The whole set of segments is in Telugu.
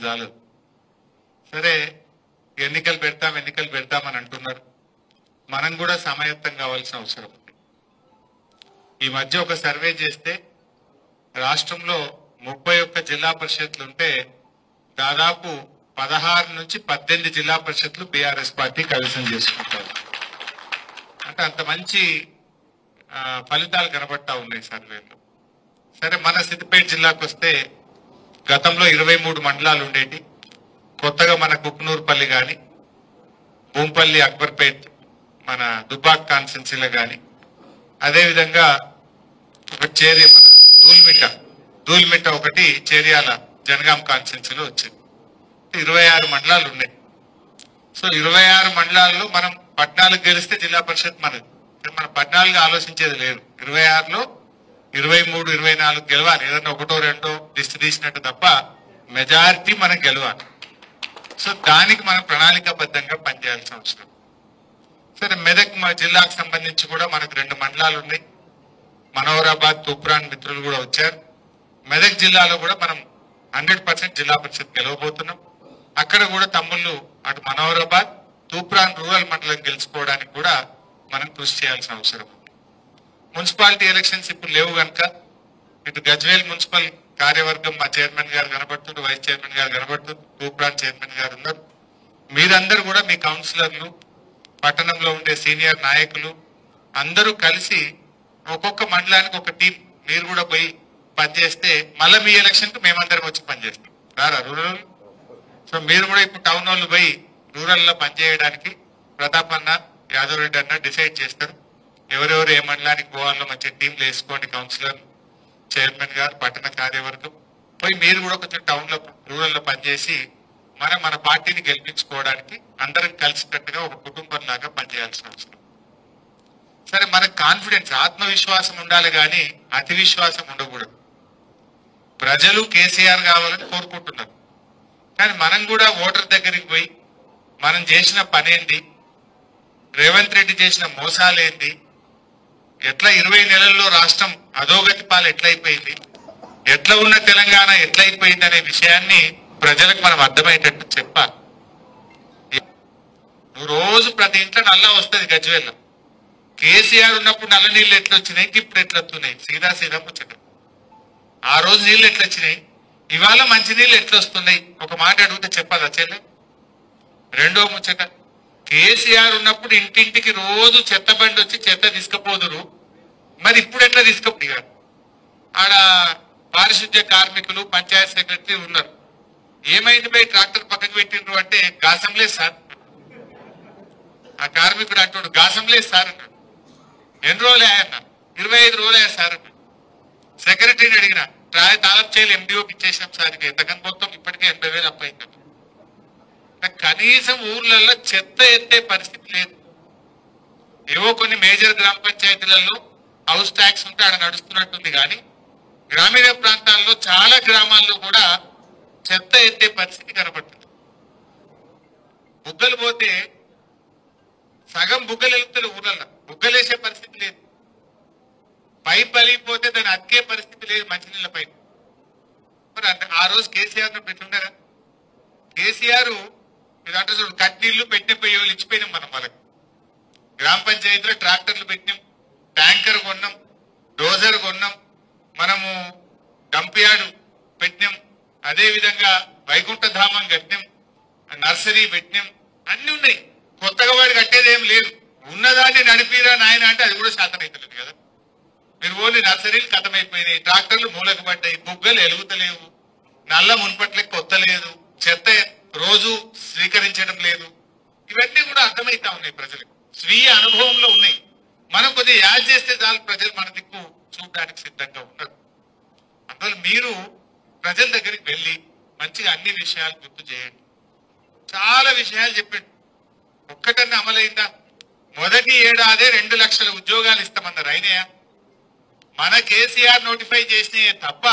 చాలదు. సరే ఎన్నికలు పెడతామని అంటున్నారు. మనం కూడా సమాయత్తం కావాల్సిన అవసరం ఉంది. ఈ మధ్య ఒక సర్వే చేస్తే రాష్ట్రంలో 31 జిల్లా పరిషత్లు ఉంటే దాదాపు 16 నుంచి 18 జిల్లా పరిషత్లు బీఆర్ఎస్ పార్టీ కైవసం చేసుకుంటారు. అంటే అంత మంచి ఫలితాలు కనబడతా ఉన్నాయి సర్వేలో. సరే మన సిద్దిపేట జిల్లాకు వస్తే గతంలో 23 మండలాలు ఉండేటి. కొత్తగా మన కుక్నూరుపల్లి కానీ, భూంపల్లి, అక్బర్పేట్, మన దుబ్బాక్ కాన్స్టిట్యున్సీలో కానీ, అదేవిధంగా ఒక మన ధూల్మిట్ట ఒకటి చేర్యాల జనగాం కాన్స్టిట్యున్సీలో వచ్చింది. 26 మండలాలు ఉన్నాయి. సో 26 మండలాల్లో మనం 14 గెలిస్తే జిల్లా పరిషత్ మనది. మన 14 ఆలోచించేది లేదు. 26లో 23, 24 గెలవాలి. ఏదన్నా ఒకటో రెండో లిస్ట్ తీసినట్టు తప్ప మెజారిటీ మనం గెలవాలి. సో దానికి మనం ప్రణాళికాబద్ధంగా పనిచేయాల్సిన అవసరం. సరే మెదక్ జిల్లాకు సంబంధించి కూడా మనకు 2 మండలాలు ఉన్నాయి. మనోహరాబాద్, తూప్రాన్ మిత్రులు కూడా వచ్చారు. మెదక్ జిల్లాలో కూడా మనం 100% జిల్లా పరిషత్ గెలవబోతున్నాం. అక్కడ కూడా తమ్ముళ్ళు అటు మనోహరాబాద్, తూప్రాన్ రూరల్ మండలం గెలుచుకోవడానికి కూడా మనం కృషి చేయాల్సిన అవసరం ఉంది. మున్సిపాలిటీ ఎలక్షన్స్ ఇప్పుడు లేవు కనుక ఇటు గజ్వేల్ మున్సిపల్ కార్యవర్గం మా చైర్మన్ గారు కనబడుతుండ్రు, వైస్ చైర్మన్ గారు కనబడుతుంది, తూప్రాన్ చైర్మన్ గారు ఉన్నారు. మీరందరూ కూడా మీ కౌన్సిలర్లు, పట్టణంలో ఉండే సీనియర్ నాయకులు అందరూ కలిసి ఒక్కొక్క మండలానికి ఒక టీం మీరు కూడా పోయి పనిచేస్తే మళ్ళీ మీ ఎలక్షన్ కు మేమందరం వచ్చి పనిచేస్తాం. రారా రూరల్? సో మీరు కూడా ఇప్పుడు టౌన్ వాళ్ళు పోయి రూరల్ లో పనిచేయడానికి ప్రతాప్ అన్న, యాదవ్ రెడ్డి అన్న డిసైడ్ చేస్తారు. ఎవరెవరు ఏ మండలానికి పోవాలో మంచి టీంలు వేసుకోండి. కౌన్సిలర్, చైర్మన్ గారు, పట్టణ కార్యవర్గం పోయి మీరు కూడా కొంచెం టౌన్ లో రూరల్ లో పనిచేసి మన పార్టీని గెలిపించుకోవడానికి అందరం కలిసికట్టుగా ఒక కుటుంబం లాగా పనిచేయాల్సిన అవసరం. సరే మనకు కాన్ఫిడెన్స్, ఆత్మవిశ్వాసం ఉండాలి కానీ అతి విశ్వాసం ఉండకూడదు. ప్రజలు కేసీఆర్ కావాలని కోరుకుంటున్నారు. కానీ మనం కూడా ఓటర్ దగ్గరికి పోయి మనం చేసిన పనేంది, రేవంత్ రెడ్డి చేసిన మోసాలేంది, ఎట్లా 20 నెలల్లో రాష్ట్రం అధోగతి పాలు ఎట్లయిపోయింది, ఎట్లా ఉన్న తెలంగాణ ఎట్లయిపోయింది అనే విషయాన్ని ప్రజలకు మనం అర్థమయ్యేటట్టు చెప్పాలి. రోజు ప్రతి ఇంట్లో నల్లా వస్తుంది గజ్వేల్లో. కేసీఆర్ ఉన్నప్పుడు నల్ల నీళ్ళు ఎట్లొచ్చినాయి, ఇప్పుడు ఎట్లొస్తున్నాయి? సీదా ముచ్చట. ఆ రోజు నీళ్ళు ఎట్లొచ్చినాయి, ఇవాళ మంచి నీళ్ళు ఎట్లొస్తున్నాయి? ఒక మాట అడిగితే చెప్పదా చెల్లె? రెండో ముచ్చట, కేసీఆర్ ఉన్నప్పుడు ఇంటింటికి రోజు చెత్త బండి వచ్చి చెత్త తీసుకుపోదురు, మరి ఇప్పుడు ఎట్లా తీసుకుపోయారు? ఆడ పారిశుద్ధ్య కార్మికులు, పంచాయత్ సెక్రటరీ ఉన్నారు. ఏమైంది పోయి ట్రాక్టర్ పక్కకు పెట్టిండ్రు అంటే గాసం లేదు సార్. ఆ కార్మికుడు అంటాడు గాసం లేదు సార్ అన్నాడు. ఎన్ని రోజులు అయ్యన్న? 25 రోజులు అయ్యా సార్ అన్నాడు. సెక్రటరీని అడిగిన తాళం చేయాలి ఎండిఓకి ఇచ్చేసాం సార్, ఎంతకని మొత్తం ఇప్పటికే 80,000 అప్పయింది. కనీసం ఊర్లలో చెత్త ఎత్తే పరిస్థితి లేదు. ఏవో కొన్ని మేజర్ గ్రామ పంచాయతీలలో హౌస్ ట్యాక్స్ ఉంటే ఆడ నడుస్తున్నట్టుంది కానీ గ్రామీణ ప్రాంతాల్లో చాలా గ్రామాల్లో కూడా చెత్త ఎత్తే పరిస్థితి కనబడుతుంది. బుగ్గలు పోతే సగం బుగ్గలు వెళ్తారు ఊళ్ళల్లో, బుగ్గలేసే పరిస్థితి లేదు. పైప్ పలిగిపోతే దాన్ని అతికే పరిస్థితి లేదు మంచినీళ్ళ పైపు. మరి ఆ రోజు కేసీఆర్ ను పెట్టుండరా? కేసీఆర్ మీరంటే చూడు కట్నీళ్లు పెట్టిన పోయేవాళ్ళు ఇచ్చిపోయినాం మనం వాళ్ళకి. గ్రామ పంచాయతీలో ట్రాక్టర్లు పెట్టినాం, ట్యాంకర్ కొన్నాం, డోజర్ కొన్నాం, మనము డంపియార్డు పెట్టినాం, అదేవిధంగా వైకుంఠధామం కట్టినాం, నర్సరీ పెట్టినాం, అన్ని ఉన్నాయి. కొత్తగా వాడు కట్టేది ఏం లేదు. ఉన్నదాన్ని నడిపిరా నాయన అంటే అది కూడా శాతం అవుతలేదు కదా. మీరు ఓన్లీ నర్సరీలు కథమైపోయినాయి, ట్రాక్టర్లు మూలకు పడ్డాయి, బుగ్గలు ఎలుగుతలేవు, నల్ల మున్పట్లకి కొత్తలేదు, చెత్త రోజు స్వీకరించడం లేదు. ఇవన్నీ కూడా అర్థమైతా ఉన్నాయి ప్రజలకు, స్వీయ అనుభవంలో ఉన్నాయి. మనం కొద్దిగా యాడ్ చేస్తే చాలు ప్రజలు మన దిక్కు చూడడానికి సిద్ధంగా ఉన్నారు. అందువల్ల మీరు ప్రజల దగ్గరికి వెళ్ళి మంచిగా అన్ని విషయాలు గుర్తు చేయండి. చాలా విషయాలు చెప్పండి. ఒక్కటన్నా అమలైందా? మొదటి ఏడాదే 2 లక్షల ఉద్యోగాలు ఇస్తామన్నారు. అయినాయా? మన కేసీఆర్ నోటిఫై చేసినాయే తప్ప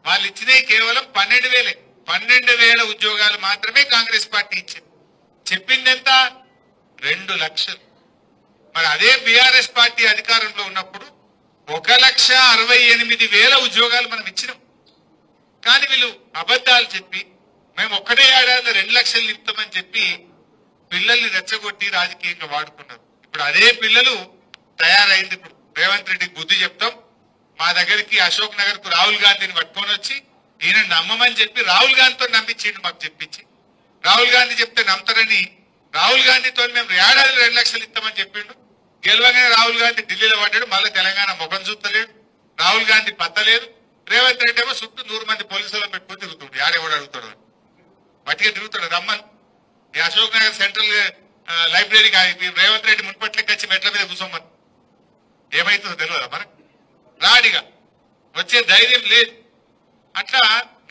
వాళ్ళు ఇచ్చినవి కేవలం 12,000. 12,000 ఉద్యోగాలు మాత్రమే కాంగ్రెస్ పార్టీ ఇచ్చింది. చెప్పింది ఎంత? 2 లక్షలు. మరి అదే బీఆర్ఎస్ పార్టీ అధికారంలో ఉన్నప్పుడు 1,68,000 ఉద్యోగాలు మనం ఇచ్చినాం. కానీ వీళ్ళు అబద్ధాలు చెప్పి మేము ఒక్కటే ఏడాది 2 లక్షలు ఇస్తామని చెప్పి పిల్లల్ని రెచ్చగొట్టి రాజకీయంగా వాడుకున్నారు. ఇప్పుడు అదే పిల్లలు తయారైంది. ఇప్పుడు రేవంత్ రెడ్డికి బుద్ధి చెప్తాం, మా దగ్గరికి అశోక్ నగర్ కు రాహుల్ గాంధీని పట్టుకొని వచ్చి ఈయన నమ్మమని చెప్పి రాహుల్ గాంధీతో నమ్మించిండు. మాకు చెప్పించి రాహుల్ గాంధీ చెప్తే నమ్ముతారని రాహుల్ గాంధీతో మేము ఏడాది 2 లక్షలు ఇస్తామని చెప్పిండు. గెలవగానే రాహుల్ గాంధీ ఢిల్లీలో పడ్డాడు. మళ్ళీ తెలంగాణ ముఖం చూస్తలేడు. రాహుల్ గాంధీ పత్తలేదు. రేవంత్ రెడ్డి ఏమో చుట్టూ 100 మంది పోలీసులను పెట్టుకుని తిరుగుతుండు. యాడెవడు అడుగుతాడు, బట్టిగా తిరుగుతాడు. రమ్మని ఈ అశోక్ నగర్ సెంట్రల్ లైబ్రరీకి రేవంత్ రెడ్డి మున్పట్లకి వచ్చి మెట్ల మీద కూర్చోమని ఏమైతుందో తెలియదా మనకు? రాడిగా వచ్చే ధైర్యం లేదు. అట్లా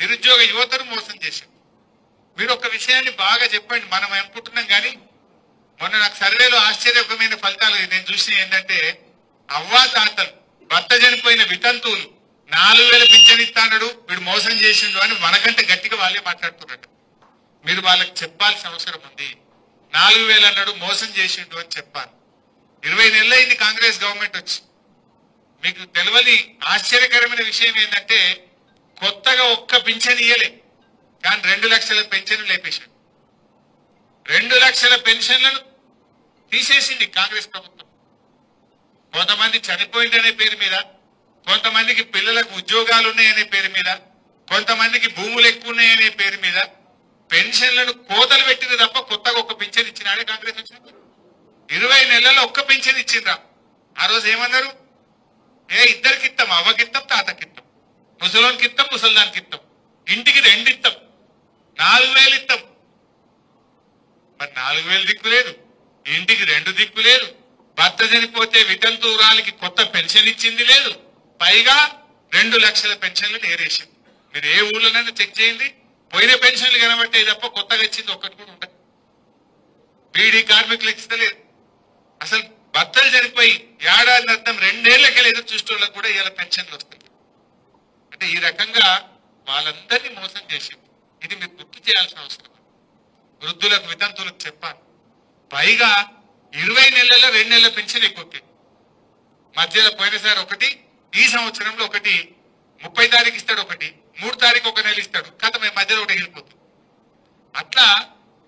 నిరుద్యోగ యువతను మోసం చేశారు. మీరు ఒక విషయాన్ని బాగా చెప్పండి. మనం అనుకుంటున్నాం కానీ మొన్న నాకు సర్వేలో ఆశ్చర్యకరమైన ఫలితాలు నేను చూసిన ఏంటంటే, అవ్వా తాతలు భర్త చనిపోయిన వితంతువులు 4,000 పింఛన్ ఇస్తాడు వీడు మోసం చేసిండు అని మనకంటే గట్టిగా వాళ్ళే మాట్లాడుతున్నట్టు. మీరు వాళ్ళకి చెప్పాల్సిన అవసరం ఉంది. 4,000 అన్నాడు, మోసం చేసిండు అని చెప్పాలి. 20 నెలలు అయింది కాంగ్రెస్ గవర్నమెంట్ వచ్చి. మీకు తెలియని ఆశ్చర్యకరమైన విషయం ఏంటంటే, కొత్తగా ఒక్క పింఛన్ ఇయ్యలే, కానీ 2 లక్షల పెన్షన్లు లేపేశాడు. 2 లక్షల పెన్షన్లను తీసేసింది కాంగ్రెస్ ప్రభుత్వం. కొంతమంది చనిపోయిందనే పేరు మీద, కొంతమందికి పిల్లలకు ఉద్యోగాలు ఉన్నాయనే పేరు మీద, కొంతమందికి భూములు ఎక్కువ ఉన్నాయనే పేరు మీద పెన్షన్లను కోతలు పెట్టింది తప్ప కొత్తగా ఒక్క పింఛన్ ఇచ్చినాడే కాంగ్రెస్ వచ్చినప్పుడు. 20 నెలల్లో ఒక్క పింఛన్ ఇచ్చిండ్రా. ఆ రోజు ఏమన్నారు? ఇద్దరికి ఇస్తాం, అవ్వకిస్తాం, తాతకిస్తాం, ముసలోనికి ఇస్తాం, ముసల్దానికి ఇస్తాం, ఇంటికి 2 ఇస్తాం, 4,000 ఇస్తాం. మరి 4,000 దిక్కు లేదు, ఇంటికి 2 దిక్కు లేదు, భర్త చనిపోతే వితంతువురాలికి కొత్త పెన్షన్ ఇచ్చింది లేదు, పైగా 2 లక్షల పెన్షన్లు నేరేసింది. మీరు ఏ ఊళ్ళోనైనా చెక్ చేయండి, పోయిన పెన్షన్లు కనబట్టాయి తప్ప కొత్తగా ఇచ్చింది ఒక్కటి కూడా ఉండదు. బీడీ కార్మికులకు ఇస్తలేదు. అసలు భర్తలు చనిపోయి ఏడాది అర్థం 2 ఏళ్లకెళ్ళి ఎదురు చూసేవాళ్ళకి కూడా ఇలా పెన్షన్లు వస్తాయి. అంటే ఈ రకంగా వాళ్ళందరినీ మోసం చేసింది. ఇది మీరు గుర్తు చేయాల్సిన అవసరం. వృద్ధులకు వితంతులకు చెప్పాలి. పైగా 20 నెలల్లో 2 నెలల పెన్షన్ ఎక్కువ. మధ్యలో పోయినసారి ఒకటి, ఈ సంవత్సరంలో ఒకటి, 30 తారీఖు ఇస్తాడు, ఒకటి 3 తారీఖు 1 నెల ఇస్తాడు, కథ మేము మధ్యలో ఒకటి ఎగిరిపోతుంది. అట్లా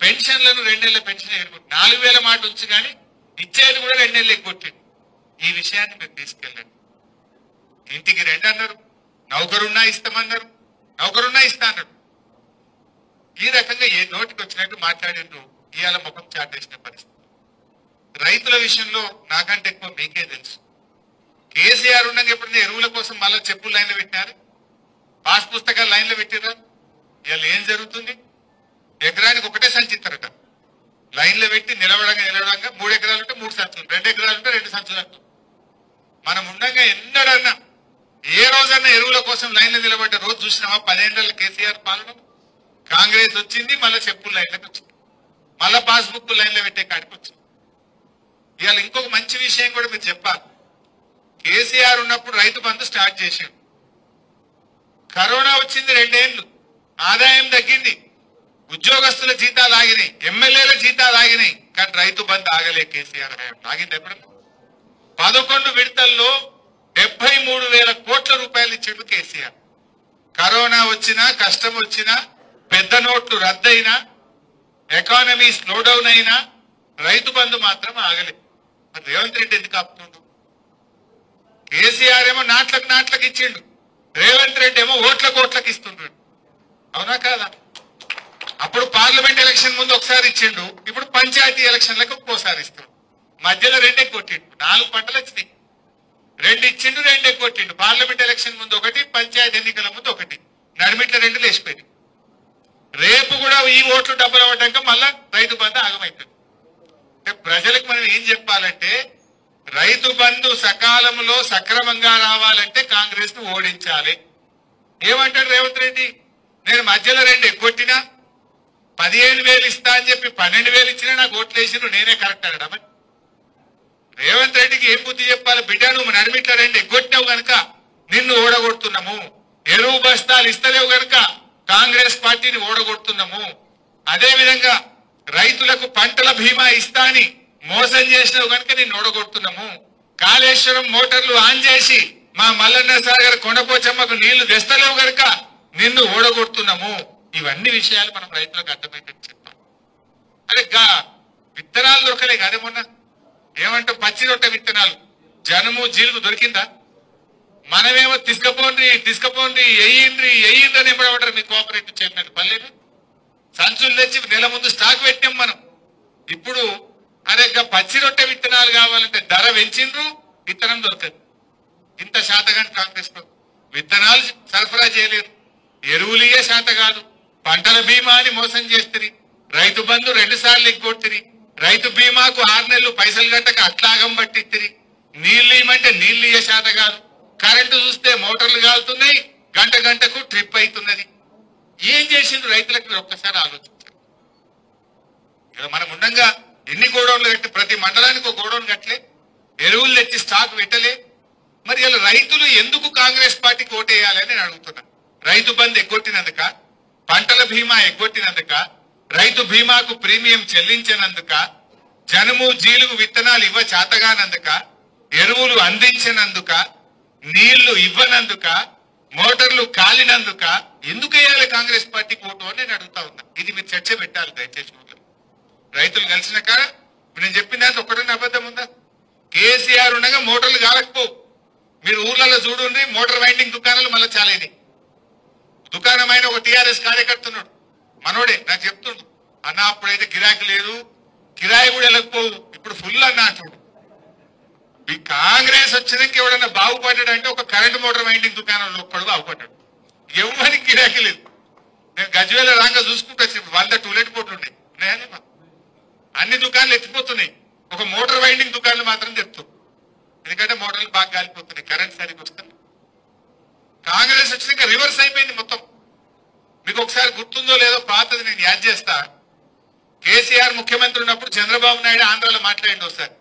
పెన్షన్లను 2 నెలల పెన్షన్ ఎగిరిపోతుంది. 4,000 మాట ఉంచి కానీ ఇచ్చేది కూడా 2 నెలలు ఎగ్గొట్టింది. ఈ విషయాన్ని మీరు తీసుకెళ్ళండి. ఇంటికి 2 అన్నారు, నౌకరున్నా ఇస్తామన్నారు, నౌకరున్నా ఇస్తా అన్నాడు. ఈ రకంగా ఏ నోటికి వచ్చినట్టు మాట్లాడిండ్రు. ఇవాళ ముఖం చాటేసిన పరిస్థితి. రైతుల విషయంలో నాకంటే ఎక్కువ మీకే తెలుసు. కేసీఆర్ ఉండగా ఎప్పుడైనా ఎరువుల కోసం మళ్ళీ చెప్పులు లైన్లో పెట్టినారు, పాస్ పుస్తకాలు లైన్లో పెట్టినారు. ఇవాళ ఏం జరుగుతుంది? ఎకరానికి ఒకటే సంచి ఇస్తారట. లైన్లో పెట్టి నిలవడంగా 3 ఎకరాలు ఉంటే 3 సంచులు, 2 ఎకరాలు ఉంటే 2 సంచులు అంటారు. మనం ఉండగా ఎన్నడన్నా ఏ రోజన్నా ఎరువుల కోసం లైన్లో నిలబడ్డ రోజు చూసినామా? 10 ఏళ్ల కేసీఆర్ పాలన. కాంగ్రెస్ వచ్చింది, మళ్ళీ చెప్పులు లైన్లోకి వచ్చింది, మళ్ళా పాస్బుక్ లైన్లో పెట్టే కాడికి వచ్చింది. ఇవాళ ఇంకొక మంచి విషయం కూడా మీరు చెప్పాలి. కేసీఆర్ ఉన్నప్పుడు రైతు బంధు స్టార్ట్ చేశాడు. కరోనా వచ్చింది, 2 ఏళ్లు ఆదాయం తగ్గింది, ఉద్యోగస్తుల జీతాలు ఆగినాయి, ఎమ్మెల్యేల జీతాలు ఆగినాయి, కానీ రైతు బంధు ఆగలే. కేసీఆర్ ఆగింది ఎప్పుడు? 11 విడతల్లో 73,000 కోట్ల రూపాయలు ఇచ్చాడు కేసీఆర్. కరోనా వచ్చినా, కష్టం వచ్చినా, పెద్ద నోట్లు రద్దయినా, ఎకానమీ స్లో డౌన్ అయినా రైతు బంధు మాత్రం ఆగలేదు. మరి రేవంత్ రెడ్డి ఎందుకు ఆపుతుండు? కేసీఆర్ ఏమో నాట్లకు ఇచ్చిండు, రేవంత్ రెడ్డి ఏమో ఓట్లకు ఇస్తుంటాడు. అవునా కాదా? అప్పుడు పార్లమెంట్ ఎలక్షన్ ముందు ఒకసారి ఇచ్చిండు, ఇప్పుడు పంచాయతీ ఎలక్షన్లకు ఒక్కోసారి ఇస్తాడు. మధ్యలో 2 ఎగ్గొట్టిండు. 4 పంటలు వచ్చినాయి, 2 ఇచ్చిండు, 2 ఎగ్గొట్టిండు. పార్లమెంట్ ఎలక్షన్ ముందు ఒకటి, పంచాయతీ ఎన్నికల ముందు ఒకటి, నడిమిట్ల 2 లేచిపోయింది. రేపు కూడా ఈ ఓట్లు డబ్బులు అవ్వటాక మళ్ళా రైతు బంధు ఆగమైతుంది. అంటే ప్రజలకు మనం ఏం చెప్పాలంటే, రైతు బంధు సకాలంలో సక్రమంగా రావాలంటే కాంగ్రెస్ ను ఓడించాలి. ఏమంటాడు రేవంత్ రెడ్డి? నేను మధ్యలో 2 ఎగ్గొట్టినా 15,000 ఇస్తా అని చెప్పి 12,000 ఇచ్చినా నాకు ఓట్లు వేసిరు, నేనే కరెక్ట్ అనడా? మరి రేవంత్ రెడ్డికి ఏం బుద్ధి చెప్పాలి? బిడ్డ, నువ్వు నడిమిట్ల 2 ఎగ్గొట్టావు గనుక నిన్ను ఓడగొడుతున్నాము, ఎరువు బస్తాలు ఇస్తలేవు గనుక కాంగ్రెస్ పార్టీని ఓడగొడుతున్నాము. అదే విధంగా రైతులకు పంటల బీమా ఇస్తా అని మోసం చేసినావు గనుక నిన్ను ఓడగొడుతున్నాము. కాళేశ్వరం మోటార్లు ఆన్ చేసి మా మల్లన్న సాగర్ కొండపోచమ్మకు నీళ్లు తెస్తలేవు గనుక నిన్ను ఓడగొడుతున్నాము. ఇవన్నీ విషయాలు మనం రైతులకు అర్థమయ్యేటట్టు చెప్పాలి. అరే విత్తనాలు దొరకలే అదే మొన్న ఏమంటాం పచ్చి రొట్టె విత్తనాలు జనము జీలుగు దొరికిందా? మనమేమో తీసుకపోండి ఎయ్యిండ్రి అని ఎంబడబడ్డారు మీ కోఆపరేటివ్ చైర్మన్ పల్లెలు. సంచులు తెచ్చి నెల ముందు స్టాక్ పెట్టాం మనం. ఇప్పుడు అరే పచ్చి రొట్టె విత్తనాలు కావాలంటే ధర పెంచిండ్రు, విత్తనం దొరకదు. ఇంత శాతగాని కాంగ్రెస్ లో విత్తనాలు సరఫరా చేయలేరు, ఎరువులియే శాత కాదు, పంటల బీమా అని మోసం చేస్తుంది, రైతు బంధు 2 సార్లు ఎగ్గొట్టిరి, రైతు బీమాకు 6 నెలలు పైసలు గట్టక అట్లాగం పట్టిత్తిరి, నీళ్లు ఇవ్వమంటే నీళ్లు ఇయ్యే శాత కాదు, కరెంటు చూస్తే మోటార్లు కాలుతున్నాయి, గంటకు ట్రిప్ అవుతున్నది. ఏం చేసిండ్రు రైతులకు మీరు ఒక్కసారి ఆలోచించారు. ఇలా మనం ఉండగా ఎన్ని గోడౌన్లు కట్టి ప్రతి మండలానికి ఒక గోడౌన్ కట్టలే, ఎరువులు తెచ్చి స్టాక్ పెట్టలే. మరి ఇలా రైతులు ఎందుకు కాంగ్రెస్ పార్టీకి ఓటేయాలని నేను అడుగుతున్నా. రైతు బంధు ఎగ్గొట్టినందుక, పంటల బీమా ఎగ్గొట్టినందుక, రైతు బీమాకు ప్రీమియం చెల్లించినందుక, జనుము జీలుగు విత్తనాలు ఇవ్వ చేతగానందుక, ఎరువులు అందించినందుక, నీళ్లు ఇవ్వనందుక, మోటార్లు కాలినందుక ఎందుకు వేయాలి కాంగ్రెస్ పార్టీకి ఓటు అని నేను అడుగుతా ఉన్నా. ఇది మీరు చర్చ పెట్టాలి దయచేసి. రైతులు కలిసిన కాడ నేను చెప్పిన దాంట్లో ఒక్కడన్నా అబద్ధం ఉందా? కేసీఆర్ ఉండగా మోటార్లు కాలకపోవు. మీరు ఊర్లలో చూడండి, మోటార్ వైండింగ్ దుకాణాలు మళ్ళీ చాలేని దుకాణమైన ఒక టీఆర్ఎస్ కార్యకర్తున్నాడు మనోడే నాకు చెప్తుండు, అన్న అప్పుడైతే గిరాకీ లేదు, కిరాయి కూడా వెళ్ళకపోవు, ఇప్పుడు ఫుల్ అన్న అంటుడు. ఈ కాంగ్రెస్ వచ్చినాక ఎవడన్నా బాగుపడ్డాడు అంటే ఒక కరెంట్ మోటార్ వైండింగ్ దుకాణంలో ఒక్కడు బాగుపడ్డాడు. ఎవరికి గిరాకీ లేదు. నేను గజ్వేల రాంగా చూసుకుంటూ 100 టూలెట్ బోర్డులు ఉన్నాయి, అన్ని దుకాణాలు ఎత్తిపోతున్నాయి, ఒక మోటార్ వైండింగ్ దుకాణాలు మాత్రం చెప్తాం. ఎందుకంటే మోటార్లు బాగా గాలిపోతున్నాయి, కరెంట్ సరిగ్గా వస్తుంది. కాంగ్రెస్ వచ్చినాక రివర్స్ అయిపోయింది మొత్తం. మీకు ఒకసారి గుర్తుందో లేదో పాతది నేను యాద్ చేస్తా. కేసీఆర్ ముఖ్యమంత్రి ఉన్నప్పుడు చంద్రబాబు నాయుడు ఆంధ్రాలో మాట్లాడింది ఒకసారి.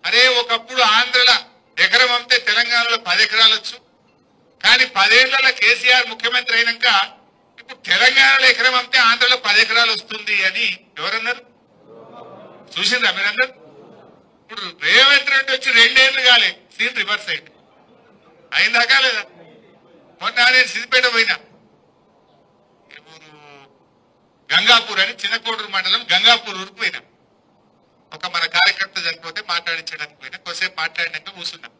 అరే ఒకప్పుడు ఆంధ్రలో ఎకరం అమ్మితే తెలంగాణలో 10 ఎకరాలు వచ్చు, కానీ 10 ఏళ్లలో కేసీఆర్ ముఖ్యమంత్రి అయినాక ఇప్పుడు తెలంగాణలో ఎకరం అమ్మితే ఆంధ్రలో 10 ఎకరాలు వస్తుంది అని ఎవరన్నారు? చూసిండ్రా మీరందరూ? ఇప్పుడు రేవంత్ రెడ్డి వచ్చి 2 ఏళ్లు కాలే, సీన్ రివర్స్ అయింది. అయిందాకా లేదా? మొన్న నేను సిద్దిపేట పోయినా, గంగాపూర్ అని చిన్నకోడూరు మండలం గంగాపూర్ ఊరికి పోయినా. ఒక మన కార్యకర్త చనిపోతే మాట్లాడించడానికి పోయినా. కొద్దిసేపు మాట్లాడినాక కూర్చున్నాం.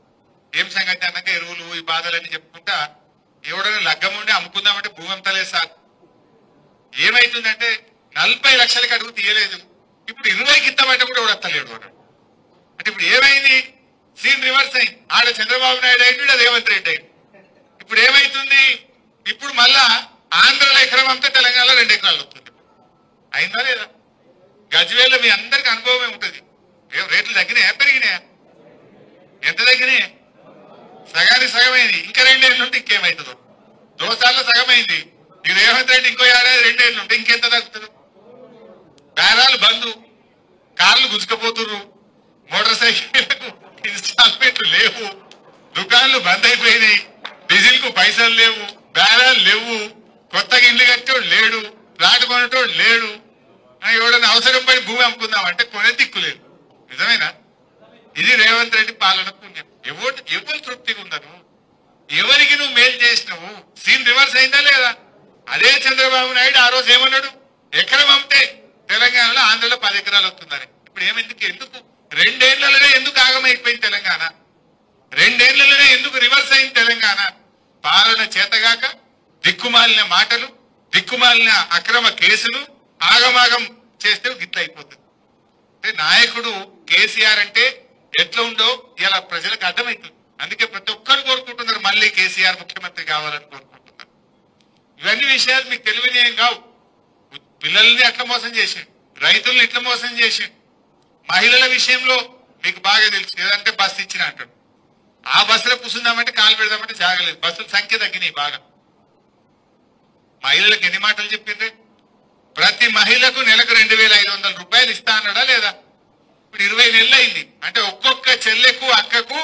ఏం సంగతి అన్నాక ఎరువులు ఈ బాధలన్నీ చెప్పుకుంటా, ఎవడైనా లగ్గం ఉండి అమ్ముకుందామంటే భూమి అమ్మతలేదు సార్. ఏమైతుందంటే 40 లక్షలకి అడుగు తీయలేదు, ఇప్పుడు 20కి ఇస్తామంటే కూడా ఎవడత్తలేడు వాడు. అంటే ఇప్పుడు ఏమైంది? సీన్ రివర్స్ అయింది. ఆడ చంద్రబాబు నాయుడు అయింది, రేవంత్ రెడ్డి అయింది. ఇప్పుడు ఏమైతుంది? ఇప్పుడు మళ్ళా ఆంధ్రలో ఎకరం అమ్మితే తెలంగాణలో 2 ఎకరాలు వస్తుంది. అయిందా లేదా? గజ్వేల్లో మీ అందరికి అనుభవమే ఉంటుంది. రేట్లు తగ్గినాయా పెరిగినాయా? ఎంత తగ్గినాయి? సగానికి సగమైంది. ఇంకా 2 ఏళ్ళు ఉంటే ఇంకేమవుతుందో. దోసాల్లో సగమైంది. ఈ రేవంత్ రెడ్డి ఇంకో ఏడాది 2 ఏళ్ళు ఉంటే ఇంకెంత తగ్గుతుంది? బేరాలు బంధు, కార్లు గుంజుకపోతున్నారు, మోటార్ సైకిళ్లకు ఇన్స్టాల్మెంట్లు లేవు, దుకాణాలు బంద్ అయిపోయినాయి, డీజిల్ కు పైసలు లేవు, బేరాలు లేవు, కొత్తగా ఇల్లు కట్టేవాడు లేడు, ప్లాట్ కొనేటోడు లేడు. ఎవడన్నా అవసరం పడి భూమి అమ్ముకుందామంటే కొనే దిక్కులేదు. నిజమేనా? ఇది రేవంత్ రెడ్డి పాలన పుణ్యం. ఎవరు తృప్తిగా ఉన్నారు? ఎవరికి నువ్వు మేలు చేసినావు? సీన్ రివర్స్ అయిందా లేదా? అదే చంద్రబాబు నాయుడు ఆ రోజు ఏమన్నాడు? ఎకరం అమ్మితే తెలంగాణలో ఆంధ్రలో 10 ఎకరాలు వస్తుందని. ఇప్పుడు ఎందుకు 2 ఏళ్లలోనే ఎందుకు ఆగమైపోయింది తెలంగాణ? 2 ఏళ్లలోనే ఎందుకు రివర్స్ అయింది తెలంగాణ? పాలన చేతగాక దిక్కుమాలిన మాటలు, దిక్కుమాలిన అక్రమ కేసులు, ఆగమాగం చేస్తే గిట్ల అయిపోతుంది. అంటే నాయకుడు కేసీఆర్ అంటే ఎట్లా ఉండో ఇలా ప్రజలకు అర్థమవుతుంది. అందుకే ప్రతి ఒక్కరు కోరుకుంటున్నారు మళ్ళీ కేసీఆర్ ముఖ్యమంత్రి కావాలని కోరుకుంటున్నారు. ఇవన్నీ విషయాలు మీకు తెలివినేం కావు. పిల్లల్ని అట్లా మోసం చేసిండు, రైతుల్ని ఇట్లా మోసం చేసిండు. మహిళల విషయంలో మీకు బాగా తెలుసు, ఏదంటే బస్సు ఇచ్చిన అంటాడు. ఆ బస్సులో కూర్చుందామంటే కాలు పెడదామంటే జాగలేదు. బస్సుల సంఖ్య తగ్గినాయి బాగా. మహిళలకు ఎన్ని మాటలు చెప్పిండ్రే? ప్రతి మహిళకు నెలకు 2500 రూపాయలు ఇస్తా అన్నాడా లేదా? ఇప్పుడు 20 నెలలు అయింది. అంటే ఒక్కొక్క చెల్లెకు అక్కకు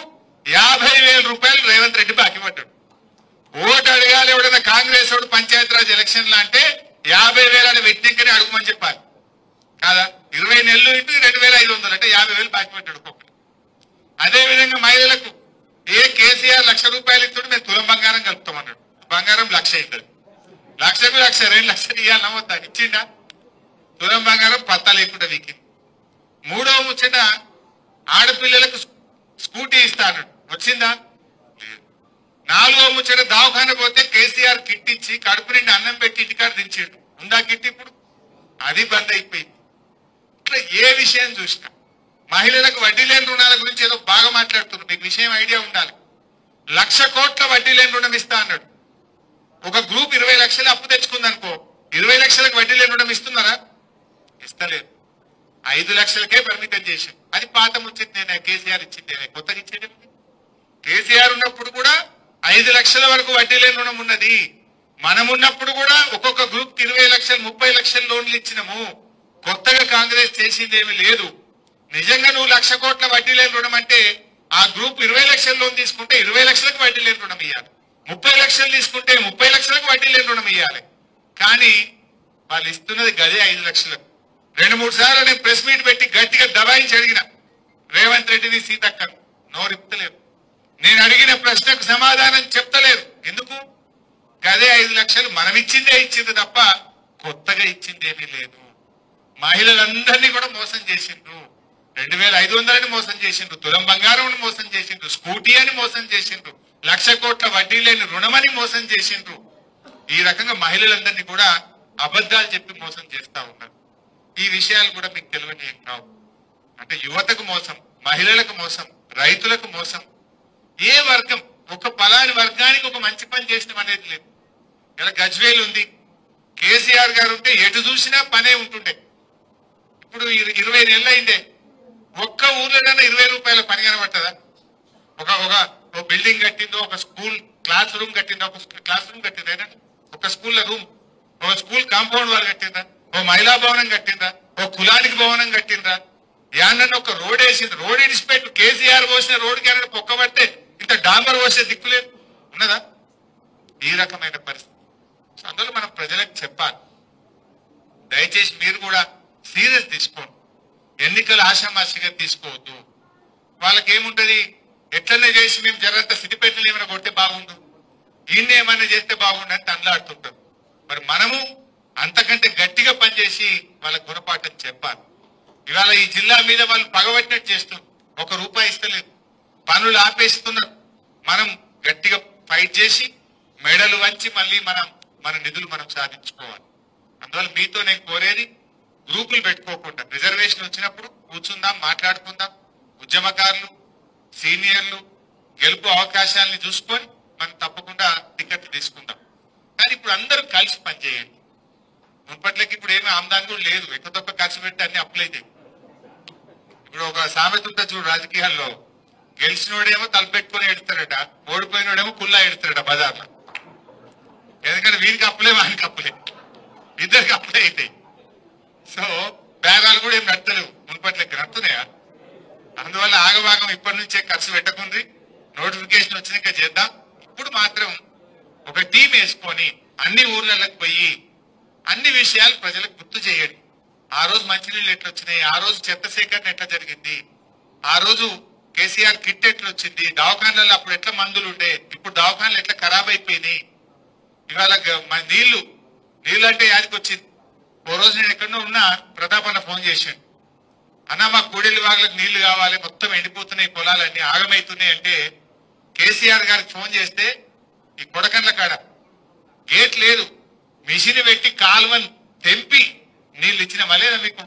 50,000 రూపాయలు రేవంత్ రెడ్డి బాకీ పడ్డాడు. ఓటు అడగాలి ఎవడన్నా కాంగ్రెస్ వాడు పంచాయతీరాజ్ ఎలక్షన్లు అంటే 50,000 అని వెట్టింకనే అడుగుమని చెప్పాలి కాదా? 20 నెలలు ఇంటూ 2500 అంటే 50,000 బాకీ పడ్డాడు ఒక్కొక్కరు. అదే విధంగా మహిళలకు కేసీఆర్ 1,00,000 రూపాయలు ఇస్తాడు, మేము తులం బంగారం కలుపుతామన్నాడు. బంగారం 1,00,000 అవుతుంది. లక్షకు లక్ష 2 లక్షలు ఇవ్వాలి నమ్మొద్దా? ఇచ్చిండా? తులం బంగారం పత్తా లేకుండా వీకి. మూడో ముచ్చట ఆడపిల్లలకు స్కూటీ ఇస్తాను, వచ్చిందా? లేదు. నాలుగో ముచ్చట దవాఖాన పోతే కేసీఆర్ కిట్ ఇచ్చి కడుపు నిండి అన్నం పెట్టి ఇంటికాడ దించాడు, ఉందా కిట్? ఇప్పుడు అది బంద్ అయిపోయింది. ఇట్లా ఏ విషయం చూసినా మహిళలకు వడ్డీ లేని రుణాల గురించి ఏదో బాగా మాట్లాడుతున్నారు. మీకు విషయం ఐడియా ఉండాలి. 1,00,000 కోట్ల వడ్డీ లేని రుణం ఇస్తా అన్నాడు. ఒక గ్రూప్ 20 లక్షలు అప్పు తెచ్చుకుందనుకో, 20 లక్షలకు వడ్డీ లేని రుణం ఇస్తున్నారా? ఇస్తలేదు. 5 లక్షలకే పరిమితం చేశాం. అది పాత ముచ్చింది, నేను కేసీఆర్ ఇచ్చింది, కొత్తగా ఇచ్చేది. కేసీఆర్ ఉన్నప్పుడు కూడా 5 లక్షల వరకు వడ్డీ లేని రుణం ఉన్నది. మనం ఉన్నప్పుడు కూడా ఒక్కొక్క గ్రూప్ 20 లక్షలు 30 లక్షల లోన్లు ఇచ్చినాము. కొత్తగా కాంగ్రెస్ చేసింది ఏమీ లేదు. నిజంగా నువ్వు 1,00,000 కోట్ల వడ్డీ లేని రుణం అంటే ఆ గ్రూప్ 20 లక్షల లోన్ తీసుకుంటే 20 లక్షలకు వడ్డీ లేని రుణం ఇవ్వాలి. 30 లక్షలు తీసుకుంటే 30 లక్షలకు వడ్డీ లేని రుణం ఇవ్వాలి. కానీ వాళ్ళు ఇస్తున్నది గదే 5 లక్షలకు. 2-3 సార్లు నేను ప్రెస్ మీట్ పెట్టి గట్టిగా దబాయించి అడిగిన రేవంత్ రెడ్డిని, సీతక్కను. నోరిప్పలేరు. నేను అడిగిన ప్రశ్నకు సమాధానం చెప్తలేరు. ఎందుకు? గదే 5 లక్షలు మనం ఇచ్చింది తప్ప కొత్తగా ఇచ్చింది ఏమీ లేదు. మహిళలందరినీ కూడా మోసం చేసిండ్రు. 2,500 మోసం చేసిండ్రు, తులం బంగారం మోసం చేసిండ్రు, స్కూటీ అని మోసం చేసిండ్రు, 1,00,000 కోట్ల వడ్డీ లేని రుణమని మోసం చేసిండ్రు. ఈ రకంగా మహిళలందరినీ కూడా అబద్ధాలు చెప్పి మోసం చేస్తా ఉన్నారు. ఈ విషయాలు కూడా మీకు తెలియని ఏం కావు. అంటే యువతకు మోసం, మహిళలకు మోసం, రైతులకు మోసం. ఏ వర్గం, ఒక పలాని వర్గానికి ఒక మంచి పని చేసిన అనేది లేదు. ఇలా గజ్వేల్ ఉంది, కేసీఆర్ గారు ఉంటే ఎటు చూసినా పనే ఉంటుండే. ఇప్పుడు 20 నెలలు అయిందే, ఒక్క ఊర్లోనైనా 20 రూపాయల పని కనబడుతుందా? ఒక బిల్డింగ్ కట్టిందో, ఒక స్కూల్ క్లాస్ రూమ్ కట్టిందో, కట్టిందా? ఒక స్కూల్లో రూమ్, ఒక స్కూల్ కాంపౌండ్ వాల్ కట్టిందా? ఓ మహిళా భవనం కట్టిందా? ఓ కులానికి భవనం కట్టిందా? యానన్న ఒక రోడ్ వేసింది. రోడ్ ఇన్స్పెక్ట్ కేసీఆర్ పోసిన రోడ్డు క్యారెట్ పొక్కబడితే ఇంత డాంబర్ పోసే దిక్కులేదు ఉన్నదా? ఈ రకమైన పరిస్థితి. అందులో మనం ప్రజలకు చెప్పాలి, దయచేసి మీరు కూడా సీరియస్ తీసుకోండి. ఎన్నికలు ఆషామాషిగా తీసుకోవద్దు. వాళ్ళకేముంటది, ఎట్లనే చేసి మేము జరంత సిద్దిపేటలు ఏమైనా కొడితే బాగుండు, ఈయన్ని ఏమైనా చేస్తే బాగుండు అని తండ్లాడుతుంటారు. మరి మనము అంతకంటే గట్టిగా పనిచేసి వాళ్ళ గుణపాఠం చెప్పాలి. ఇవాళ ఈ జిల్లా మీద వాళ్ళు పగబట్టినట్టు చేస్తున్నారు. 1 రూపాయి ఇస్తలేదు, పనులు ఆపేస్తున్నారు. మనం గట్టిగా ఫైట్ చేసి మెడలు వంచి మళ్ళీ మన నిధులు మనం సాధించుకోవాలి. అందువల్ల మీతో నేను కోరేది, గ్రూపులు పెట్టుకోకుండా రిజర్వేషన్ వచ్చినప్పుడు కూర్చుందాం, మాట్లాడుకుందాం. ఉద్యమకారులు, సీనియర్లు గెలుపు అవకాశాలని చూసుకొని మనం తప్పకుండా టికెట్లు తీసుకుందాం. కానీ ఇప్పుడు అందరూ కలిసి పనిచేయండి. మున్పట్లకి ఇప్పుడు ఏమీ ఆమ్దాని కూడా లేదు. ఎక్కువ తక్కువ ఖర్చు పెడితే అన్ని అప్పులైతాయి. ఇప్పుడు ఒక సామెత ఉంటుంది చూడు రాజకీయాల్లో, గెలిచినోడేమో తలపెట్టుకుని ఎడతాడట, ఓడిపోయినోడేమో కుల్లా ఎడతాడట బజార్లో. ఎందుకంటే వీరికి అప్పులే, వానికి అప్పులే, ఇద్దరికి అప్పులే అవుతాయి. సో బేరాలు కూడా ఏం నడతలేవు, మున్పట్లకి నడుతున్నాయా? అందువల్ల ఆగభాగం ఇప్పటి నుంచే ఖర్చు పెట్టకుంది. నోటిఫికేషన్ వచ్చినాక చేద్దాం. ఇప్పుడు మాత్రం ఒక టీం వేసుకొని అన్ని ఊర్లలోకి పోయి అన్ని విషయాలు ప్రజలకు గుర్తు చేయండి. ఆ రోజు మంచినీళ్ళు ఎట్లా వచ్చినాయి, ఆ రోజు చెత్త సేకరణ ఎట్లా జరిగింది, ఆ రోజు కేసీఆర్ కిట్ ఎట్లా వచ్చింది, దవాఖానాలలో అప్పుడు ఎట్లా మందులు ఉండే, ఇప్పుడు దవాఖానాలు ఎట్లా ఖరాబ్ అయిపోయినాయి. ఇవాళ నీళ్లు అంటే యాదికి వచ్చింది. ఓ రోజు నేను ఎక్కడో ఉన్నా, ప్రతాప్ అన్న ఫోన్ చేశాను, అన్న మా కూడెల్లి వాగులకు నీళ్లు కావాలి, మొత్తం ఎండిపోతున్నాయి, పొలాలన్నీ ఆగమవుతున్నాయి అంటే కేసీఆర్ గారికి ఫోన్ చేస్తే ఈ కొడకండ్ల కాడ గేట్ లేదు, మిషన్ పెట్టి కాలువను తెంపి నీళ్లు ఇచ్చిన మలేదా మీకు?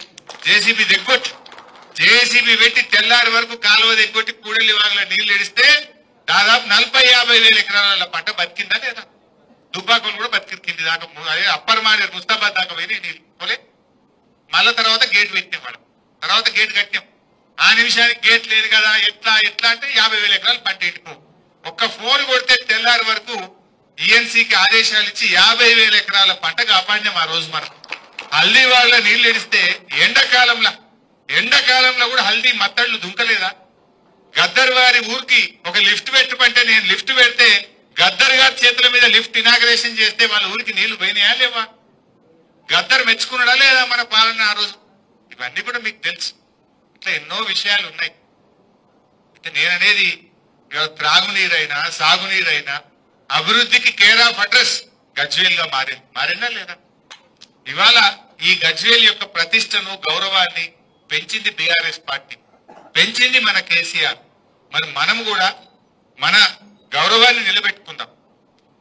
జేసీబీ దిగ్గొట్టి, జేసీబీ పెట్టి తెల్లారి వరకు కాలువ దిగ్గొట్టి కూడెల్లి వాగుల నీళ్లు ఇడిస్తే దాదాపు 40-50 వేల ఎకరాల పంట బతికిందా లేదా? దుబ్బాకులు కూడా బతికింది దాకా, అదే అప్పర్ మానేరు ముస్తాబాద్ దాకా పోయి నీళ్ళు పోలే. మళ్ళా తర్వాత గేట్ పెట్టినాం, మనం తర్వాత గేట్ కట్టినాం. ఆ నిమిషానికి గేట్ లేదు కదా, ఎట్లా అంటే 50 వేల ఎకరాలు పంట ఎండిపో. ఒక్క ఫోన్ కొడితే తెల్లారి వరకు ఈఎన్సీకి ఆదేశాలు ఇచ్చి 50 వేల ఎకరాల పంట కాపాడినాం. ఆ రోజు మనం హల్దీ వాళ్ళ నీళ్లు ఎడిస్తే ఎండాకాలంలో కూడా హల్దీ మత్తళ్ళు దుంకలేదా? గద్దర్ వారి ఊరికి ఒక లిఫ్ట్ పెట్టమంటే నేను లిఫ్ట్ పెడితే గద్దర్ గారి చేతుల మీద లిఫ్ట్ ఇనాగ్రేషన్ చేస్తే వాళ్ళ ఊరికి నీళ్లు పోయినాయా లేవా? గద్దర్ మెచ్చుకున్నాడా లేదా మన పాలన ఆ రోజు? ఇవన్నీ కూడా మీకు తెలుసు. ఇట్లా ఎన్నో విషయాలు ఉన్నాయి. అయితే నేననేది త్రాగునీరైనా సాగునీరైనా అభివృద్ధికి కేర్ ఆఫ్ అడ్రస్ గజ్వేల్ గా మారిందా లేదా? ఇవాళ ఈ గజ్వేల్ యొక్క ప్రతిష్టను గౌరవాన్ని పెంచింది బీఆర్ఎస్ పార్టీ, పెంచింది మన కేసీఆర్. మరి మనం కూడా మన గౌరవాన్ని నిలబెట్టుకుందాం.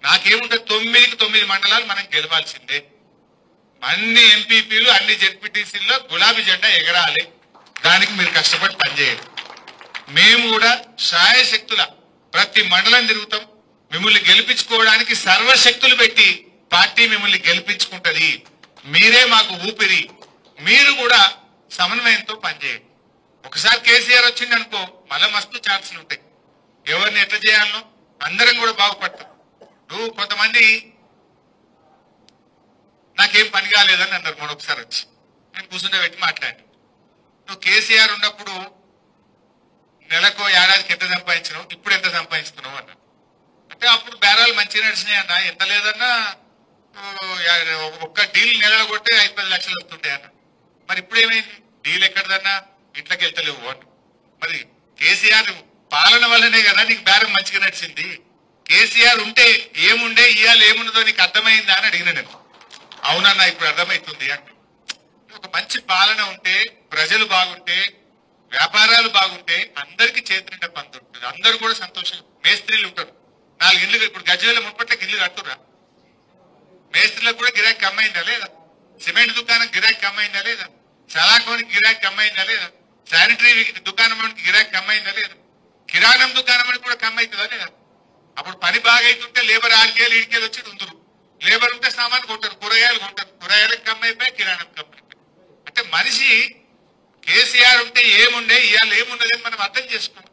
నాకేముంటుంది, 9కి 9 మండలాలు మనం గెలవాల్సిందే. అన్ని ఎంపీపీలు అన్ని జెడ్పీటీసీల్లో గులాబీ జెండా ఎగరాలి. దానికి మీరు కష్టపడి పనిచేయండి. మేము కూడా శాయశక్తుల ప్రతి మండలం తిరుగుతాం. మిమ్మల్ని గెలిపించుకోవడానికి సర్వశక్తులు పెట్టి పార్టీ మిమ్మల్ని గెలిపించుకుంటది. మీరే మాకు ఊపిరి. మీరు కూడా సమన్వయంతో పనిచేయండి. ఒకసారి కేసీఆర్ వచ్చింది అనుకో, మళ్ళా మస్తు ఛాన్సులు ఉంటాయి. ఎవరిని ఎట్లా చేయాలనో అందరం కూడా బాగుపడతాం. నువ్వు కొంతమంది నాకేం పని కాలేదని అన్నారు. మరొకసారి వచ్చి నేను కూర్చుంటే పెట్టి మాట్లాడి, నువ్వు కేసీఆర్ ఉన్నప్పుడు నెలకు ఏడాదికి ఎంత సంపాదించినావు, ఇప్పుడు ఎంత సంపాదిస్తున్నావు అన్నా. అంటే అప్పుడు బేరాలు మంచిగా నడిచినాయి అన్న, ఎంత లేదన్నా ఒక్క డీల్ నెలలో కొట్టే 5-10 లక్షలు వస్తుంటాయి అన్న. మరి ఇప్పుడు ఏమైంది, డీల్ ఎక్కడదన్నా ఇంట్లోకి వెళ్తలేవు అన్న. మరి కేసీఆర్ పాలన వల్లనే కదా నీకు బేరం మంచిగా నడిచింది. కేసీఆర్ ఉంటే ఏముండే, ఇవాళ ఏముండదో నీకు అర్థమైందా అని అడిగిన నేను. అవునన్నా ఇప్పుడు అర్థమవుతుంది అంటే. ఒక మంచి పాలన ఉంటే, ప్రజలు బాగుంటే, వ్యాపారాలు బాగుంటే అందరికీ చేతినిండా పని దొరుకుతుంది. అందరూ కూడా సంతోషంగా. మేస్త్రీలు ఉంటారు, 4 ఇళ్ళు. ఇప్పుడు గజ్వేల్ మున్పట్లకి ఇల్లు కట్టురా. మేస్త్రీలకు కూడా గిరాకీ కమ్మైందా లేదా? సిమెంట్ దుకాణం గిరాకీ కమ్మైందా లేదా? సలాకోనికి గిరాకీ కమ్మైందా లేదా? శానిటరీ దుకాణం గిరాకీ కమ్మైందా లేదా? కిరాణం దుకాణం కూడా కమ్మవుతుందా లేదా? అప్పుడు పని బాగా అవుతుంటే లేబర్ 6 ఇడికేలు వచ్చి ఉందరు. లేబర్ ఉంటే సామాన్ కొంటారు, కూరగాయలు కొంటారు. కూరగాయలకు కమ్మైపోయి, కిరాణం కమ్మైపోయి. అంటే మనిషి కేసీఆర్ ఉంటే ఏముండే, ఇవాళ ఏమున్నది అని మనం అర్థం చేసుకున్నాం.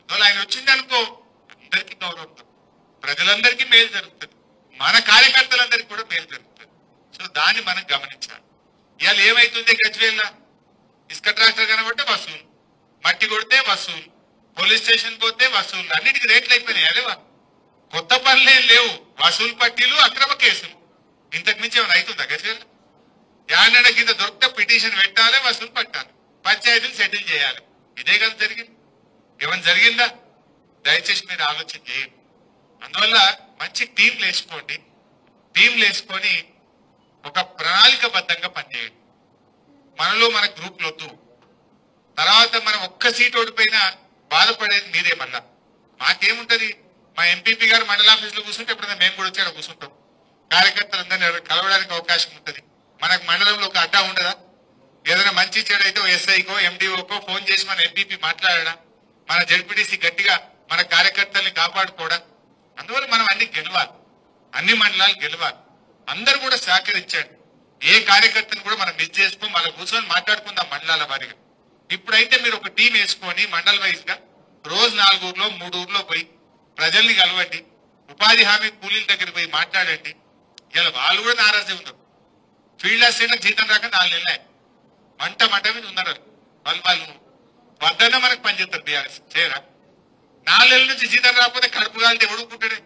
అందువల్ల ఆయన వచ్చింది అనుకో, అందరికీ గౌరవం, ప్రజలందరికీ మేలు జరుగుతుంది, మన కార్యకర్తలందరికీ కూడా మేలు జరుగుతుంది. సో దాన్ని మనం గమనించాలి. ఇవాళ ఏమైతుంది గజ్వేల్, ఇసుక ట్రాక్టర్ కనబడితే వసూలు, మట్టి కొడితే వసూలు, పోలీస్ స్టేషన్ పోతే వసూలు, అన్నిటికీ రేట్లు అయిపోయినాయి. అదేవా కొత్త పనులేం లేవు, వసూలు పట్టీలు, అక్రమ కేసులు. ఇంతకు మించి ఏమైనా అవుతుందా గజ్వేల్? యాడ కింద దొరికితే పిటిషన్ పెట్టాలి, వసూలు పట్టాలి, పంచాయతీలు సెటిల్ చేయాలి. ఇదే కదా జరిగింది. ఏమైనా జరిగిందా? దయచేసి మీరు ఆలోచన చేయండి. అందువల్ల మంచి టీంలు వేసుకోండి. టీంలు వేసుకొని ఒక ప్రణాళికబద్ధంగా పనిచేయండి. మనలో మన గ్రూపులు వద్దు. తర్వాత మనం ఒక్క సీట్ ఓడిపోయినా బాధపడేది మీరే. మళ్ళా మాకేముంటది, మా ఎంపీపీ గారు మండల ఆఫీసులో కూర్చుంటే ఎప్పుడైనా మేము కూడా వచ్చాడు కూర్చుంటాం. కార్యకర్తలందరినీ కలవడానికి అవకాశం ఉంటుంది. మనకు మండలంలో ఒక అడ్డా ఉండదా? ఏదైనా మంచి చెడు అయితే ఎస్ఐకో ఎండిఓకో ఫోన్ చేసి మన ఎంపీపీ మాట్లాడడా, మన జడ్పీటీసీ గట్టిగా మన కార్యకర్తల్ని కాపాడుకోవడా. అందువల్ల మనం అన్ని గెలవాలి, అన్ని మండలాలు గెలవాలి. అందరూ కూడా సహకరించండి. ఏ కార్యకర్తను కూడా మనం మిస్ చేసుకో, మళ్ళీ కూర్చొని మాట్లాడుకుందాం మండలాల వారిగా. ఇప్పుడైతే మీరు ఒక టీం వేసుకొని మండల్ వైజ్ గా రోజు 4 ఊర్లో 3 ఊర్లో పోయి ప్రజల్ని కలవండి. ఉపాధి హామీ కూలీల దగ్గర పోయి మాట్లాడండి. ఇలా వాళ్ళు కూడా నారాజీ ఉన్నారు. ఫీల్డ్ అసిస్టెంట్లకు జీతం రాక 4 నెలలు మంట మీద ఉన్నారు. వాళ్ళు వద్దన్న మనకు పనిచేస్తారు. బీఆర్ఎస్ చేయరా? 4 నెలల నుంచి జీతం రాకపోతే కడుపు కాలితే ఉడుకుంటాడే.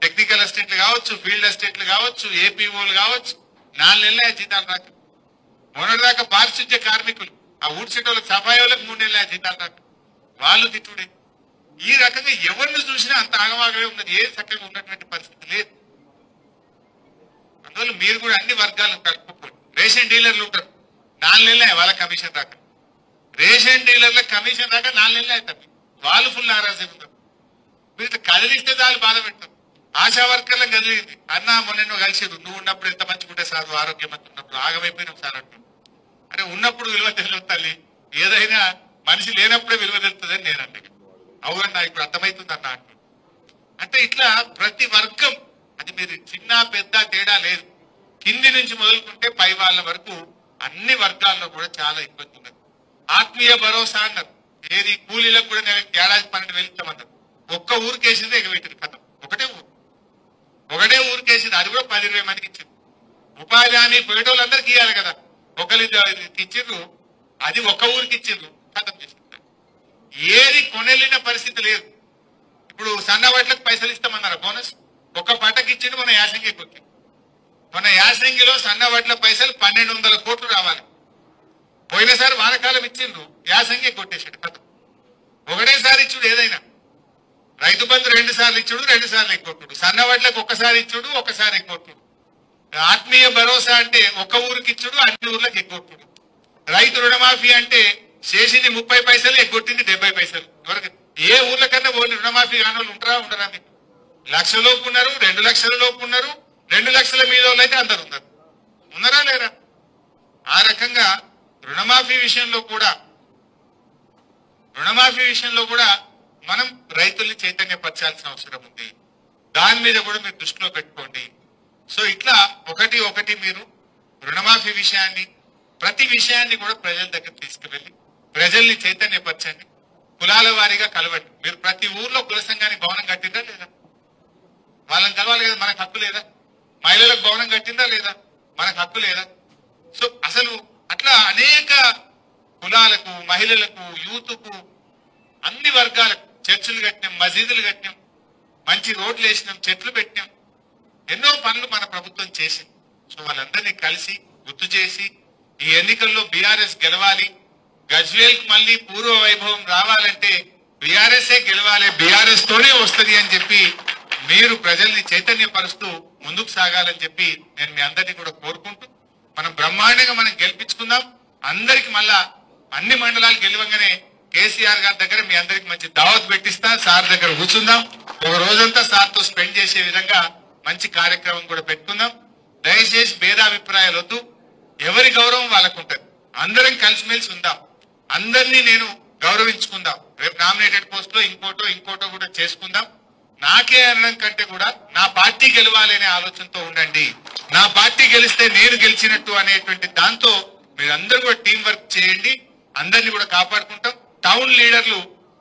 టెక్నికల్ అసిస్టెంట్లు కావచ్చు, ఫీల్డ్ అసిస్టెంట్లు కావచ్చు, ఏపీఓలు కావచ్చు, 4 నెలలే జీతాలు రాక. మొన్నటిదాకా పారిశుద్ధ్య కార్మికులు, ఆ ఊడ్చేటోళ్ళకి, సఫాయి వాళ్ళకి 3 నెలలే జీతాలు రాక. వాళ్ళు తిట్టుడే. ఈ రకంగా ఎవరిని చూసినా అంత ఆగమాగమే ఉన్నది. ఏ చక్కగా ఉన్నటువంటి పరిస్థితి లేదు. అందువల్ల మీరు కూడా అన్ని వర్గాలు కలుపుకోండి. రేషన్ డీలర్లు ఉంటారు, 4 నెలలే వాళ్ళ కమిషన్ రాక. రేషన్ డీలర్ల కమిషన్ రాక 4 నెలలే అవుతారు. వాళ్ళు ఫుల్ నారాజీ ఉంటారు. మీరు కదిలిస్తే చాలు బాధ పెడతారు. ఆశా వర్కర్లను కదిలింది అన్న, మొన్న కలిసిరు, నువ్వు ఉన్నప్పుడు ఎంత మంచిగుంటే సార్, ఆరోగ్యమంతా ఉన్నప్పుడు ఆగమైపోయినాం సార్ అంటారు. అంటే ఉన్నప్పుడు విలువ తెలియదు తల్లి, ఏదైనా మనిషి లేనప్పుడే విలువ తెలుస్తుందని నేను అంటే. అవునన్నా ఇప్పుడు అర్థమవుతుంది అన్న అంటు. అంటే ఇట్లా ప్రతి వర్గం, అది మీరు చిన్న పెద్ద తేడా లేదు. కింది నుంచి మొదలుకుంటే పై వాళ్ళ వరకు అన్ని వర్గాల్లో కూడా చాలా ఇబ్బంది ఉన్నది. ఆత్మీయ భరోసా అన్నారు. ఏది కూలీలకు కూడా నెలకి ఏడాది 12,000 ఇస్తామన్నారు. ఒక్క ఊరికేసింది ఎగబెట్టింది కథ. ఒకటే ఊరికేసింది, అది కూడా 10-20 మందికి ఇచ్చింది. ఉపాధి హామీ పోయేటోళ్ళందరికీ ఇవ్వాలి కదా. ఒకరు ఇచ్చిండ్రు, అది ఒక్క ఊరికి ఇచ్చిండ్రు, కథం చేసింది. ఏది కొనెళ్ళిన పరిస్థితి లేదు. ఇప్పుడు సన్నవాట్లకు పైసలు ఇస్తామన్నారు, బోనస్ ఒక్క పంటకి ఇచ్చిండు. మన యాసంగి కొట్టి, మన యాసంగిలో సన్నవాట్ల పైసలు 1,200 కోట్లు రావాలి. పోయినసారి వానకాలం ఇచ్చిండ్రు, యాసంగి కొట్టేసాడు కథ. ఒకటేసారి ఇచ్చుడు ఏదైనా. రైతు బంధు 2 సార్లు ఇచ్చుడు 2 సార్లు ఎగ్గొట్టుడు, సన్నవడ్లకు ఒక్కసారి ఇచ్చుడు ఒక్కసారి ఎగ్గొట్టుడు, ఆత్మీయ భరోసా అంటే ఒక ఊరికి ఇచ్చుడు అన్ని ఊర్లకు ఎగ్గొట్టుడు, రైతు రుణమాఫీ అంటే చేసింది 30 పైసలు ఎగ్గొట్టింది 70 పైసలు. ఎవరికి ఏ ఊర్ల కన్నా ఓన్లీ రుణమాఫీ కాని వాళ్ళు ఉంటారా ఉండరా? మీకు 1 లక్ష లోపు ఉన్నారు, 2 లక్షల లోపు ఉన్నారు, 2 లక్షల మీద వాళ్ళు అయితే అందరు ఉన్నారు. ఉన్నారా లేరా? ఆ రకంగా రుణమాఫీ విషయంలో కూడా మనం రైతుల్ని చైతన్యపరచాల్సిన అవసరం ఉంది. దాని మీద కూడా మీరు దృష్టిలో పెట్టుకోండి. సో ఇట్లా ఒకటి మీరు రుణమాఫీ విషయాన్ని ప్రతి విషయాన్ని కూడా ప్రజల దగ్గర తీసుకువెళ్ళి ప్రజల్ని చైతన్యపరచండి. కులాల వారీగా కలవండి. మీరు ప్రతి ఊర్లో కుల సంఘానికి భవనం కట్టిందా లేదా? వాళ్ళని కలవాలి కదా, మనకు హక్కు లేదా? మహిళలకు భవనం కట్టిందా లేదా? మనకు హక్కు లేదా? సో అసలు అట్లా అనేక కులాలకు, మహిళలకు, యూత్కు, అన్ని వర్గాలకు చర్చిలు కట్టినాం, మసీదులు కట్టినాం, మంచి రోడ్లు వేసినాం, చెట్లు పెట్టినాం, ఎన్నో పనులు మన ప్రభుత్వం చేసింది. సో వాళ్ళందరినీ కలిసి గుర్తు చేసి ఈ ఎన్నికల్లో బీఆర్ఎస్ గెలవాలి, గజ్వేల్ కు మళ్ళీ పూర్వ వైభవం రావాలంటే బీఆర్ఎస్ఏ గెలవాలి, బీఆర్ఎస్ తోనే వస్తుంది అని చెప్పి మీరు ప్రజల్ని చైతన్యపరుస్తూ ముందుకు సాగాలని చెప్పి నేను మీ అందరినీ కూడా కోరుకుంటూ మనం బ్రహ్మాండంగా మనం గెలిపించుకుందాం. అందరికి మళ్ళా అన్ని మండలాలు గెలవంగానే కేసీఆర్ గారి దగ్గర మీ అందరికి మంచి దావత్ పెట్టిస్తా, సార్ దగ్గర కూర్చుందాం, ఒక రోజంతా సార్తో స్పెండ్ చేసే విధంగా మంచి కార్యక్రమం కూడా పెట్టుకుందాం. దయచేసి భేదాభిప్రాయాలు వద్దు, ఎవరి గౌరవం వాళ్ళకు ఉంటుంది. అందరం కలిసిమెలిసి ఉందాం, అందరినీ నేను గౌరవించుకుందాం. రేపు నామినేటెడ్ పోస్ట్ లో ఇంకోటో కూడా చేసుకుందాం. నాకే అనడం కంటే కూడా నా పార్టీ గెలవాలి అనే ఆలోచనతో ఉండండి. నా పార్టీ గెలిస్తే నేను గెలిచినట్టు అనేటువంటి దాంతో మీరందరూ కూడా టీం వర్క్ చేయండి. అందరినీ కూడా కాపాడుకుంటాం. టౌన్ లీడర్లు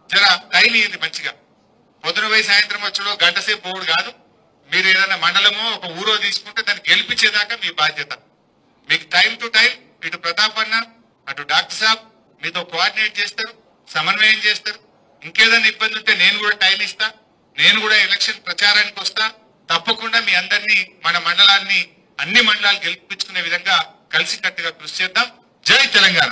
జర టైం ఇయ్యండి మంచిగా. పొద్దున పోయి సాయంత్రం వచ్చాడో గంట సేపు పోవుడు కాదు. మీరు ఏదైనా మండలమో ఒక ఊరో తీసుకుంటే దాన్ని గెలిపించేదాకా మీ బాధ్యత. మీకు టైం టు టైం ఇటు ప్రతాప్ అన్న అటు డాక్టర్ సాబ్ మీతో కోఆర్డినేట్ చేస్తారు, సమన్వయం చేస్తారు. ఇంకేదైనా ఇబ్బంది ఉంటే నేను కూడా టైం ఇస్తా, నేను కూడా ఎలక్షన్ ప్రచారానికి వస్తా. తప్పకుండా మీ అందరినీ మన మండలాన్ని అన్ని మండలాలు గెలిపించుకునే విధంగా కలిసికట్టుగా కృషి చేద్దాం. జై తెలంగాణ.